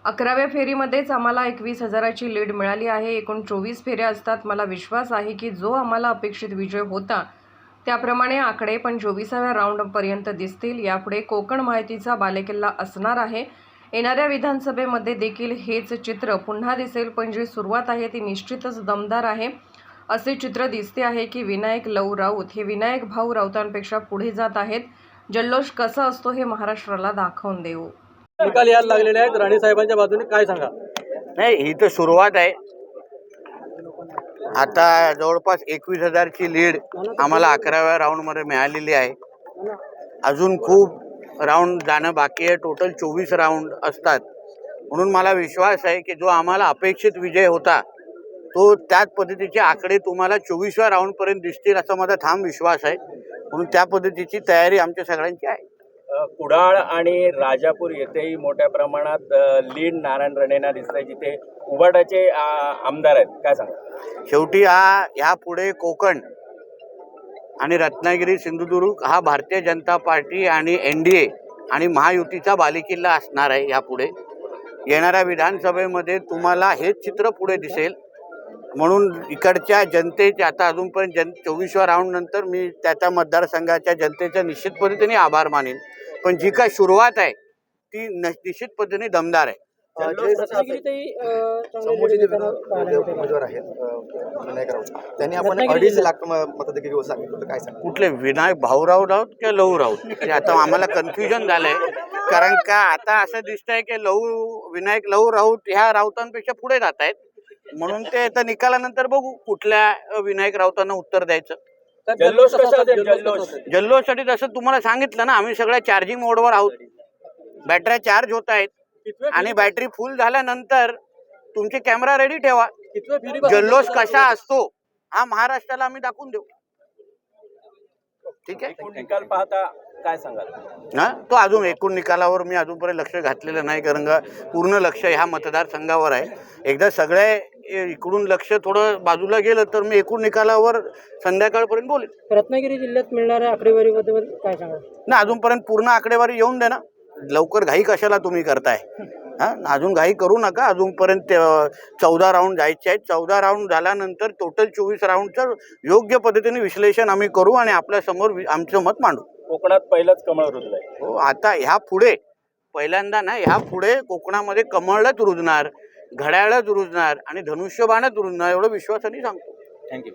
11व्या फेरीमध्येच आम्हाला 21,000ची लीड मिळाली आहे। एकूण 24 फेऱ्या असतात। मला विश्वास आहे की जो आम्हाला अपेक्षित विजय होता त्याप्रमाणे आकडे पण 24व्या राऊंडपर्यंत दिसतील। यापुढे कोकण माहितीचा बालेकिल्ला असणार आहे। येणाऱ्या विधानसभेमध्ये देखील हेच चित्र पुन्हा दिसेल, पण जी सुरुवात आहे ती निश्चितच दमदार आहे। असे चित्र दिसते आहे की विनायक लव राऊत हे विनायक भाऊ राऊतांपेक्षा पुढे जात आहेत। जल्लोष कसा असतो हे महाराष्ट्राला दाखवून देऊ। निकाल यायला लागलेले आहेत। राणे साहेबांच्या बाजूने काय सांगा? नाही, ही तर सुरुवात आहे। आता जवळपास 21,000ची लीड आम्हाला 11व्या राऊंडमध्ये मिळालेली आहे। अजून खूप राऊंड जाणं बाकी आहे। टोटल 24 राऊंड असतात, म्हणून मला विश्वास आहे की जो आम्हाला अपेक्षित विजय होता तो त्याच पद्धतीचे आकडे तुम्हाला 24व्या राऊंडपर्यंत दिसतील असा माझा ठाम विश्वास आहे। म्हणून त्या पद्धतीची तयारी आमच्या सगळ्यांची आहे। कुडाळ आणि राजापूर येथेही मोठ्या प्रमाणात लीड नारायण राणेंना दिसतंय, जिथे उबाटाचे आमदार आहेत। काय सांगा? शेवटी ह्या पुढे कोकण आणि रत्नागिरी सिंधुदुर्ग हा भारतीय जनता पार्टी आणि NDA आणि महायुतीचा बालेकिल्ला असणार आहे। यापुढे येणाऱ्या विधानसभेमध्ये तुम्हाला हेच चित्र पुढे दिसेल। म्हणून इकडच्या जनतेचे आता अजूनपर्यंत 24व्या राऊंड नंतर मी त्या मतदारसंघाच्या जनतेचा निश्चित पद्धतीने आभार मानेन, पण जी काय सुरुवात आहे ती निश्चित पद्धतीने दमदार आहे। उमेदवार आहेत विनायक राऊत, त्यांनी आपण 2.5 लाख मतं देखील सांगितलं, काय सांग? कुठले विनायक भाऊराव राऊत किंवा लहू राऊत हे आता आम्हाला कन्फ्युजन झालंय। कारण का आता असं दिसतंय की विनायक लहू राऊत ह्या राऊतांपेक्षा पुढे जात आहेत, म्हणून ते आता निकालानंतर बघू कुठल्या विनायक राऊतांना उत्तर द्यायचं। जल्लोषसाठी जसं तुम्हाला सांगितलं ना, आम्ही सगळ्या चार्जिंग मोडवर आहोत। बॅटऱ्या चार्ज होत आहेत आणि बॅटरी फुल झाल्यानंतर तुमचे कॅमेरा रेडी ठेवा। जल्लोष कसा असतो हा महाराष्ट्राला आम्ही दाखवून देऊ। ठीक आहे, निकाल पाहता काय सांगाल? ना तो अजून एकूण निकालावर मी अजूनपर्यंत लक्ष घातलेलं नाही, कारण का पूर्ण लक्ष ह्या मतदारसंघावर आहे। एकदा सगळे इकडून लक्ष थोडं बाजूला गेलं तर मी एकूण निकालावर संध्याकाळपर्यंत बोलेन। रत्नागिरी जिल्ह्यात मिळणाऱ्या आकडेवारीबद्दल काय सांगा? ना अजूनपर्यंत पूर्ण आकडेवारी येऊन दे ना, लवकर घाई कशाला तुम्ही करताय? अजून घाई करू नका। अजूनपर्यंत 14 राऊंड जायचे आहेत। 14 राऊंड झाल्यानंतर टोटल 24 राऊंडचं योग्य पद्धतीने विश्लेषण आम्ही करू आणि आपल्या समोर आमचं मत मांडू। कोकणात पहिलंच कमळ रुजलंय। हो, आता ह्या पुढे पहिल्यांदा ना, ह्या पुढे कोकणामध्ये कमळच रुजणार, घड्याळच रुजणार आणि धनुष्यबाणच रुजणार एवढं विश्वासाने सांगतो। थँक्यू।